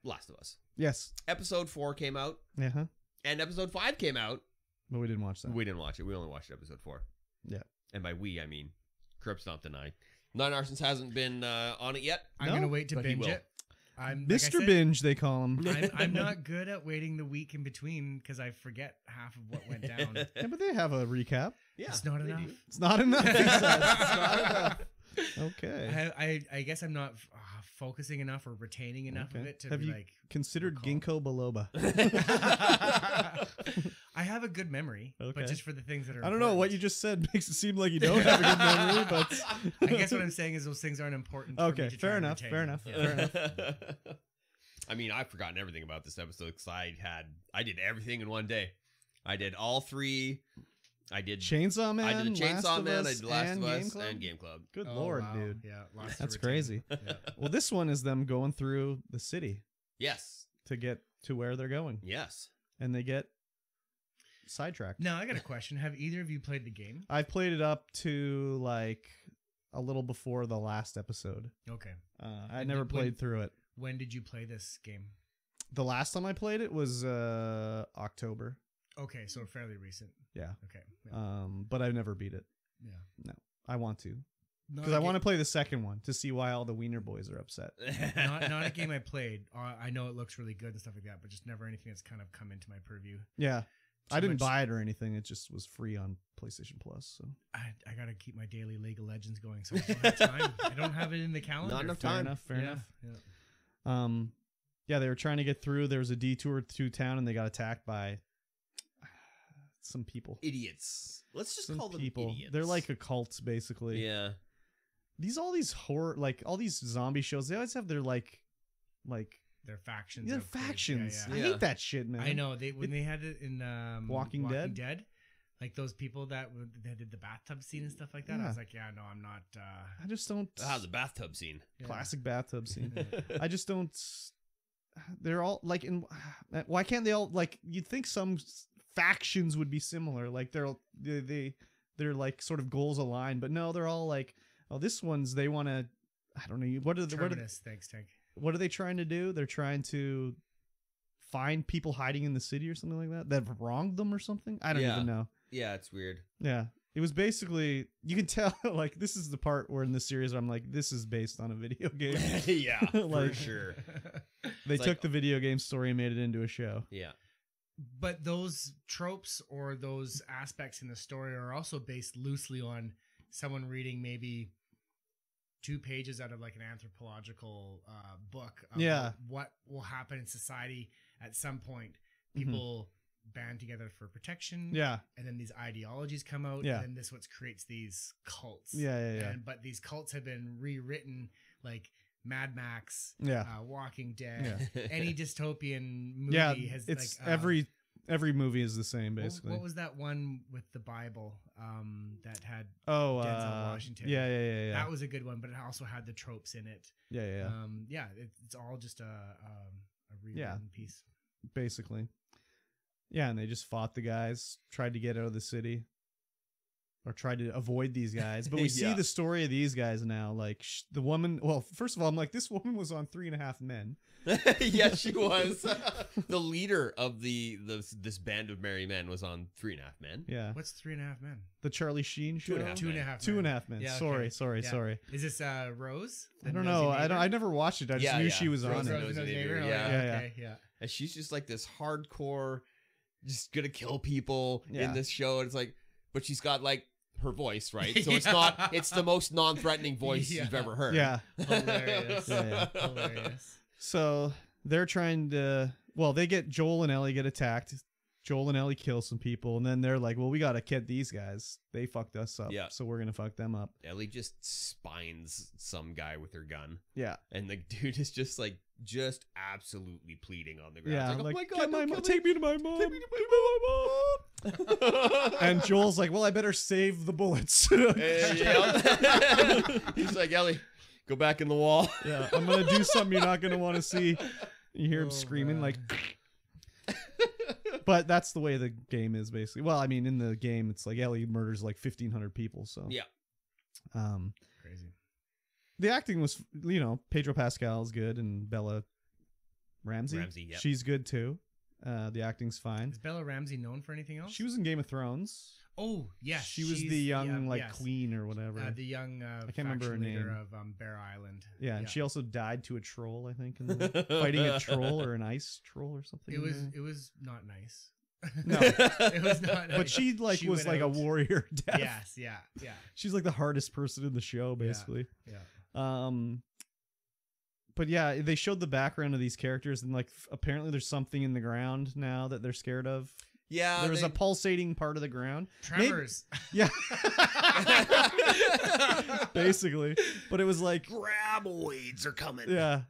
Last of Us. Yes. Episode 4 came out, Uh-huh. and episode 5 came out. But we didn't watch that. We didn't watch it. We only watched episode 4. Yeah. And by we, I mean Crip Stomp Deny. Nine Arsons hasn't been on it yet. I'm going to wait to but he binge will. it. I'm Mr. Binge, they call him. I'm not good at waiting the week in between because I forget half of what went down. Yeah, but they have a recap. Yeah, It's not they enough. do. It's not enough. He says. It's not enough. Okay. I guess I'm not focusing enough or retaining enough of it to Have be you like considered recall. ginkgo biloba? I have a good memory, Okay. but just for the things that are I don't know. What important. you just said makes it seem like you don't have a good memory, but I guess what I'm saying is those things aren't important. For Okay, me to fair try and enough, retain. fair enough. Yeah. Fair enough. I mean, I've forgotten everything about this episode because I did everything in one day. I did all 3. I did Chainsaw Man. I did the Last Chainsaw of Man. Us, I did Last and of Game Us Club? and Game Club. Good Oh, lord, wow. dude. Yeah, lots to That's retain. crazy. Yeah. Well, this one is them going through the city Yes, to get to where they're going, yes. and they get sidetracked. Now I got a question. Have either of you played the game? I've played it up to like a little before the last episode. Okay. I never played through it. When did you play this game? The last time I played it was October. Okay, so fairly recent. Yeah. Okay. Yeah. But I've never beat it. yeah. No, I want to Not because a I want to ga- play the second one to see why all the Wiener Boys are upset. not a game I played. I know it looks really good and stuff like that, but just never anything that's kind of come into my purview. Yeah, I Too didn't much- buy it or anything. It just was free on PlayStation Plus. So I got to keep my daily League of Legends going, so I don't have time. I don't have it in the calendar. Not enough fair time. enough. Fair Yeah, enough. yeah. Yeah, they were trying to get through. There was a detour through town, and they got attacked by some people. Idiots. Let's just Some call them people. idiots. They're like a cult, basically. yeah. All these horror, like all these zombie shows, they always have their like They're factions. they're of groups. factions. Yeah, I Yeah. hate that shit, man. I know when they had it in Walking Dead? like those people that did the bathtub scene and stuff like that. I Yeah. was like, yeah, no, I'm not. I just don't. The bathtub scene. Yeah. Classic bathtub scene. I just don't. They're all like in. Why can't they all like? You'd think some factions would be similar. Like they're like sort of goals aligned, but no, they're all like, oh, this one's they want to. I don't know. Terminus, thanks, Tank. What are they trying to do? They're trying to find people hiding in the city or something like that have wronged them or something. I don't Yeah. even know. Yeah, it's weird. Yeah. It was basically, you can tell, like, this is the part where in the series I'm like, this is based on a video game. yeah, Like- for sure. They It's took like- the video game story and made it into a show. Yeah. But those tropes or those aspects in the story are also based loosely on someone reading maybe 2 pages out of like an anthropological book of Yeah. what will happen in society at some point. Mhm. People band together for protection. Yeah. And then these ideologies come out. Yeah. And then this what creates these cults. Yeah. But these cults have been rewritten like Mad Max, Yeah. Walking Dead, any dystopian movie Yeah. has It's like every movie is the same, basically. What was that one with the Bible that had Oh, Denzel Washington? Yeah. That was a good one, but it also had the tropes in it. Yeah. It's all just a rewritten Yeah. piece. Basically. Yeah, and they just fought the guys, tried to get out of the city, or tried to avoid these guys. But we see Yeah. the story of these guys now. Like the woman. Well, first of all, I'm like, this woman was on 3.5 Men. Yeah, she was. The leader of this band of merry men was on 3.5 Men. Yeah, What's 3.5 Men? the Charlie Sheen show. 2.5 Two and a half. 2.5 Men. Yeah, okay. Sorry. Yeah. Is this Rose? I don't know. I never watched it. I just Yeah, knew yeah. she was on Rose it. Nosy Neighbor, Yeah. yeah. Okay. Yeah. And she's just like this hardcore, just gonna kill people Yeah. in this show. And it's like, but she's got like her voice, right? So it's the most non-threatening voice Yeah. you've ever heard. Yeah. Hilarious. Yeah. Hilarious. So they're trying to. Well, they get Joel and Ellie get attacked. Joel and Ellie kill some people, and then they're like, "Well, we gotta get these guys. They fucked us up, Yeah. so we're gonna fuck them up." Ellie just spines some guy with her gun. Yeah. And the dude is just absolutely pleading on the ground. Yeah, It's like, oh my "Get god, my don't mom, kill take me to my mom. Take me to my mom. And Joel's like, "Well, I better save the bullets." Yeah. He's like, Ellie, go back in the wall. Yeah, I'm gonna do something you're not gonna want to see. You hear him Oh, screaming man. like. But that's the way the game is basically. Well, I mean, in the game, it's like Ellie murders like 1,500 people. So Yeah. Crazy. The acting was, Pedro Pascal is good and Bella Ramsey. Ramsey, yep. She's good too. The acting's fine. Is Bella Ramsey known for anything else? She was in Game of Thrones. Oh yes, She was she's the young yes. queen or whatever. The young I can't remember her faction leader name. of Bear Island. Yeah, and she also died to a troll, I think, in the, fighting a troll or an ice troll or something. It was in it was not nice. No. It was not nice. But she like She was went like out. a warrior death. Yes, yeah. She's like the hardest person in the show, basically. Yeah. But yeah, they showed the background of these characters, and like apparently there's something in the ground now that they're scared of. Yeah, There was a pulsating part of the ground. Tremors. Yeah. Basically. But it was like, graboids are coming. yeah,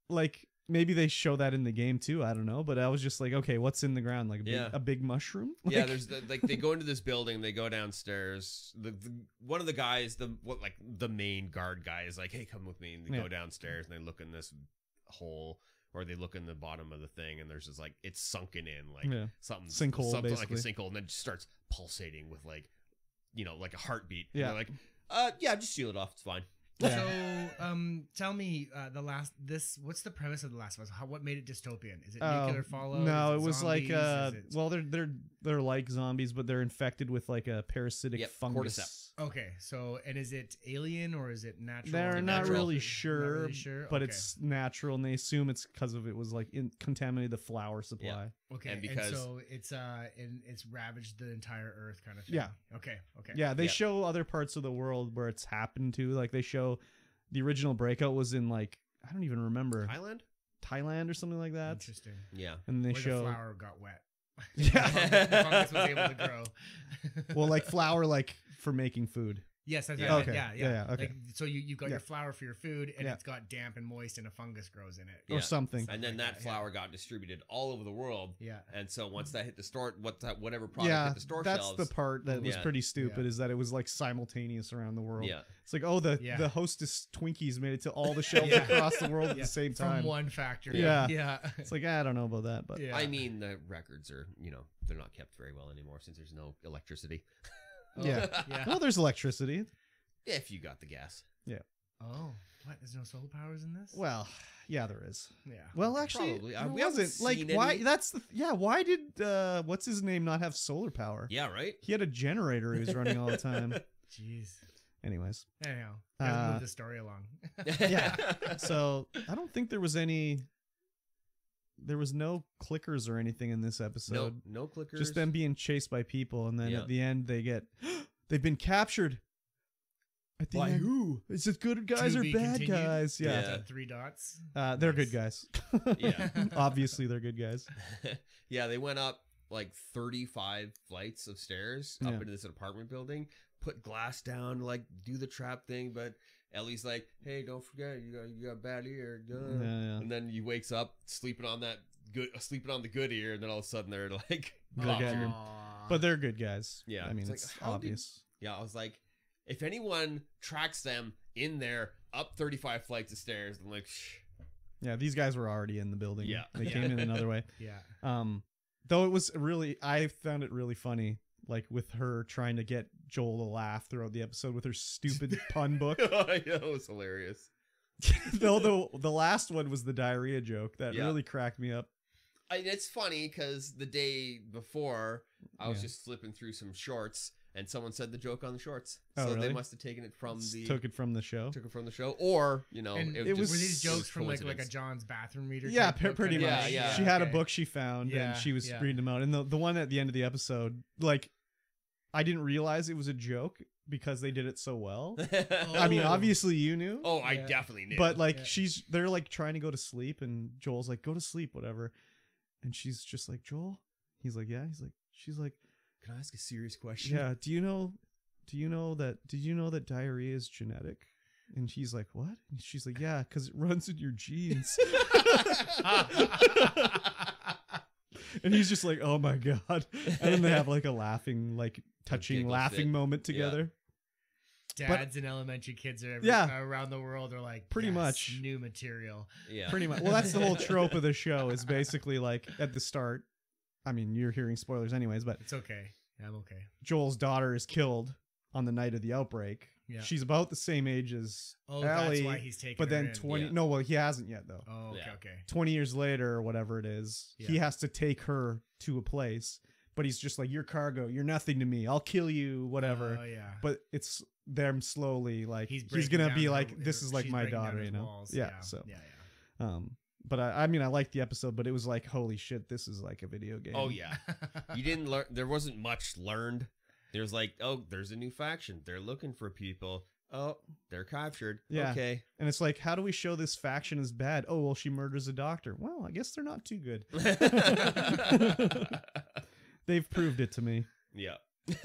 like maybe they show that in the game too. I don't know. But I was just like, okay, what's in the ground? Like a big mushroom? Like, Yeah, there's like they go into this building, they go downstairs. One of the guys, the main guard guy is like, "Hey, come with me." And they go downstairs and they look in this hole, or they look in the bottom of the thing, and there's just like it's sunken in, like something Sinkhole, something basically. like a sinkhole, and then it just starts pulsating with like, like a heartbeat. Yeah. And they're like, yeah, just seal it off. It's fine. Yeah. So, tell me, what's the premise of The Last of Us? What made it dystopian? Is it nuclear fallout? No, Is it was like zombies? Is it- well, they're like zombies, but they're infected with like a parasitic fungus. cordyceps. Okay, so and is it alien or is it natural? They're not Natural. really Not sure, really sure? but Okay. it's natural, and they assume it's because of it was like contaminated the flour supply. Okay, And and because- so it's ravaged the entire Earth, kind of thing. Yeah. Okay. Yeah, they Yeah. show other parts of the world where it's happened to. Like they show the original breakout was in like I don't even remember Thailand or something like that. Interesting. Yeah. And they Where show the flower got wet. Yeah. the fungus was able to grow. well, like flour, like for making food. Yes, that's Yeah. right. Okay. Yeah. Yeah, okay. Like, so you got Yeah. your flour for your food, and Yeah. it's got damp and moist, and a fungus grows in it. Yeah. Or something. And then like that that, flour got distributed all over the world. Yeah. And so once that hit the store, whatever product Yeah, hit the store that's shelves. the part that was Yeah. pretty stupid. Yeah. Is that it was like simultaneous around the world. Yeah. It's like, oh, the Yeah. Hostess Twinkies made it to all the shelves Yeah. across the world at Yeah. the same From time. one factory. Yeah. Yeah. It's like, I don't know about that, but Yeah. I mean, the records are, they're not kept very well anymore since there's no electricity. Oh, Yeah. Yeah. well, there's electricity. If you got the gas. Oh, what? There's no solar powers in this? Well, yeah, there is. Yeah. Well, actually, Probably. there We haven't wasn't. Like, seen why? any- That's the why did what's his name not have solar power? Yeah, right? He had a generator he was running all the time. Jeez. Anyways, Anyhow, gotta Uh, move the story along. Yeah. so I don't think there was any. There was no clickers or anything in this episode. No clickers. Just them being chased by people, and then Yeah. at the end they get they've been captured. At the By end, who? is it good guys To or be bad continued? guys? Yeah, Yeah. 3 dots. They're good guys. Yeah. Obviously they're good guys. Yeah, they went up like 35 flights of stairs up Yeah. into this apartment building, put glass down, like do the trap thing, but Ellie's like, "Hey, don't forget you got bad ear." Duh. Yeah. And then he wakes up sleeping on the good ear, and then all of a sudden they're like, They're captured. getting- Aw. But they're good guys. Yeah, I mean, it's it's like, how did- obvious. Yeah, I was like, if anyone tracks them in there up 35 flights of stairs, I'm like, shh. Yeah, these guys were already in the building. Yeah. They came in another way. Yeah. Though it was really, I found it really funny, like with her trying to get Joel to laugh throughout the episode with her stupid pun book. Yeah, it was hilarious. Though the last one was the diarrhea joke that Yeah. really cracked me up. It's funny because the day before, I was Yeah. just flipping through some shorts, and someone said the joke on the shorts. Oh, So really? they must have taken it from the Took it from the show. took it from the show, or And it was- were these it was jokes from like a coincidence. John's bathroom reader? Yeah, type book pretty kind of much. thing? Yeah. She had a okay. book she found Yeah, and she was yeah. reading them out. And the one at the end of the episode, like, I didn't realize it was a joke because they did it so well. I mean, Oh. obviously you knew. Oh, I Yeah. definitely knew. But like Yeah. they're like trying to go to sleep and Joel's like, go to sleep, whatever. And she's just like, Joel? He's like, yeah. She's like, can I ask a serious question? yeah, did you know that diarrhea is genetic? And he's like, what? And she's like, yeah, because it runs in your genes. And he's just like, oh my God. And then they have like a laughing, like touching giggle laughing fit. moment together. Dads and elementary kids are Yeah. around the world are like, Pretty "Yes, much. new material." Yeah. Pretty much. Well, that's the whole trope of the show is basically like at the start. I mean, you're hearing spoilers anyways, but It's okay. I'm okay. Joel's daughter is killed on the night of the outbreak. Yeah. She's about the same age as Oh, Ellie, that's why he's taking but her then in. 20 Yeah. no, well, he hasn't yet though. Oh, okay, Yeah. okay. 20 years later or whatever it is, he Yeah. has to take her to a place, but he's just like, you're cargo, you're nothing to me, I'll kill you, whatever. Oh, yeah. But it's them slowly, like He's he's breaking gonna down be her- like, this is like she's my breaking down daughter, his you know. walls. Yeah, so Yeah. but I mean I liked the episode, but it was like, holy shit, this is like a video game. Oh yeah, you didn't learn. There wasn't much learned. There's like, oh, there's a new faction. They're looking for people. Oh, they're captured. Yeah. Okay. And it's like, how do we show this faction is bad? Oh, well, she murders a doctor. Well, I guess they're not too good. They've proved it to me. Yeah.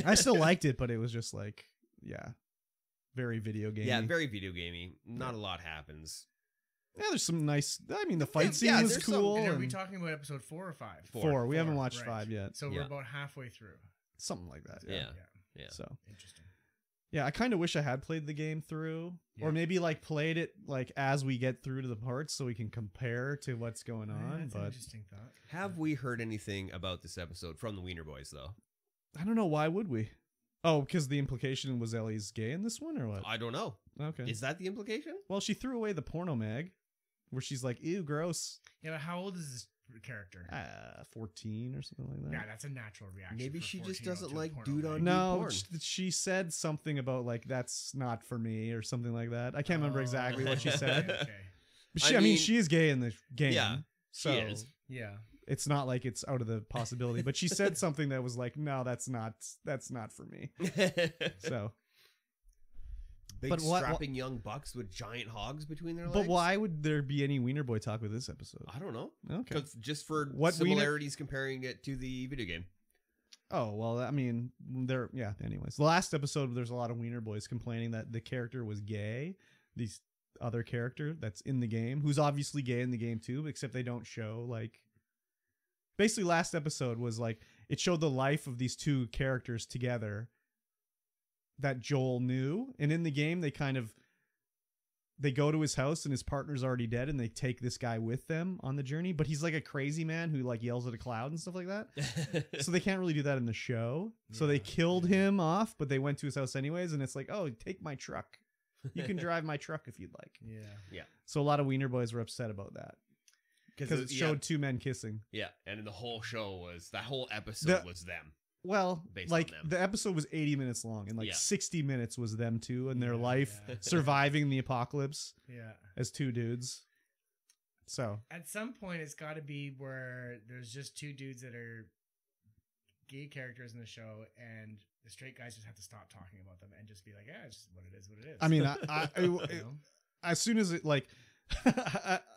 I still liked it, but it was just like, yeah, very video game. Yeah, very video gamey. Not a lot happens. Yeah, there's some nice. I mean, the fight scene yeah, was there's some- cool. And are we and talking about episode 4 or 5? four. We haven't Four, watched right. 5 yet. So Yeah. we're about halfway through. Something like that. Yeah. Yeah. So Interesting. yeah, I kind of wish I had played the game through, Yeah. or maybe like played it like as we get through to the parts, so we can compare to what's going Yeah, on. that's an But interesting thought. Have we heard anything about this episode from the Wiener Boys though? I don't know, why would we? Oh, because the implication was Ellie's gay in this one, or what? I don't know. Okay. Is that the implication? Well, she threw away the porno mag, where she's like, "Ew, gross." Yeah, but how old is this character? 14 or something like that. Yeah, that's a natural reaction. Maybe for she just 14-year-old doesn't to like porno dude mag. on- No, porn. she said something about like that's not for me or something like that. I can't remember exactly what she Oh, said. Okay. But I I mean, mean- she is gay in the game. Yeah, so she is. Yeah. it's not like it's out of the possibility. But she said something that was like, "No, that's not for me." So, Big But what- strapping young bucks with giant hogs between their legs. but why would there be any Wiener Boy talk with this episode? I don't know. Okay. 'Cause just for What Wiener- similarities comparing it to the video game. Oh, well, I mean, yeah, anyways. The last episode, there's a lot of Wiener Boys complaining that the character was gay. These other character that's in the game, who's obviously gay in the game too, except they don't show, like... Basically, last episode was like, it showed the life of these two characters together that Joel knew. And in the game, they go to his house and his partner's already dead, and they take this guy with them on the journey. But he's like a crazy man who like yells at a cloud and stuff like that. So they can't really do that in the show. So they Yeah. killed him off, but they went to his house anyways. And it's like, oh, take my truck. You can drive my truck if you'd like. Yeah. So a lot of Wiener Boys were upset about that because it showed two men kissing. Yeah, and in the whole show was that whole episode was them. Well, Based like on them. the episode was 80 minutes long, and like Yeah. 60 minutes was them two and their Yeah, life yeah. surviving the apocalypse Yeah. as two dudes. So At some point, it's got to be where there's just two dudes that are gay characters in the show, and the straight guys just have to stop talking about them and just be like, yeah, it's just what it is, what it is. I mean, You know? as soon as it like,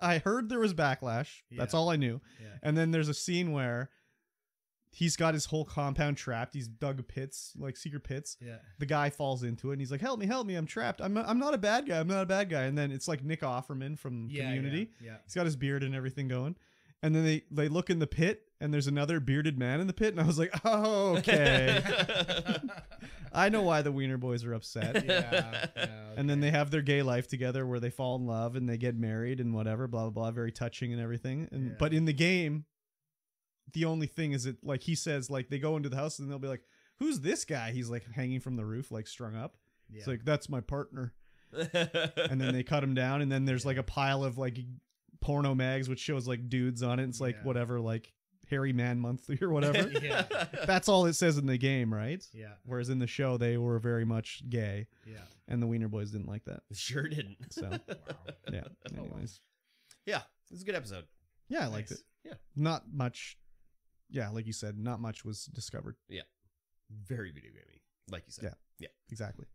I heard there was backlash. That's Yeah. all I knew. Yeah. And then there's a scene where he's got his whole compound trapped. He's dug pits, like secret pits. Yeah. The guy falls into it and he's like, help me, I'm trapped. I'm not a bad guy. I'm not a bad guy. And then it's like Nick Offerman from Yeah. Community. Yeah. He's got his beard and everything going. And then they look in the pit and there's another bearded man in the pit. And I was like, oh, okay. I know why the Wiener Boys are upset. Yeah. And then they have their gay life together where they fall in love and they get married and whatever, blah, blah, blah. Very touching and everything. And Yeah. But in the game, the only thing is that, like, he says, like, they go into the house and they'll be like, who's this guy? He's like hanging from the roof, like strung up. Yeah. It's like, that's my partner. And then they cut him down. And then there's like a pile of like porno mags, which shows like dudes on it. It's like Yeah. whatever, like Hairy Man Monthly or whatever. Yeah. That's all it says in the game, right? Yeah. Whereas in the show, they were very much gay. Yeah. And the Wiener Boys didn't like that. Sure didn't. So, Wow. yeah. wow. Anyways. Yeah, it was a good episode. Yeah, I liked Nice. it. Yeah. Not much. Yeah, like you said, not much was discovered. Very video gamey, like you said. Yeah. Exactly.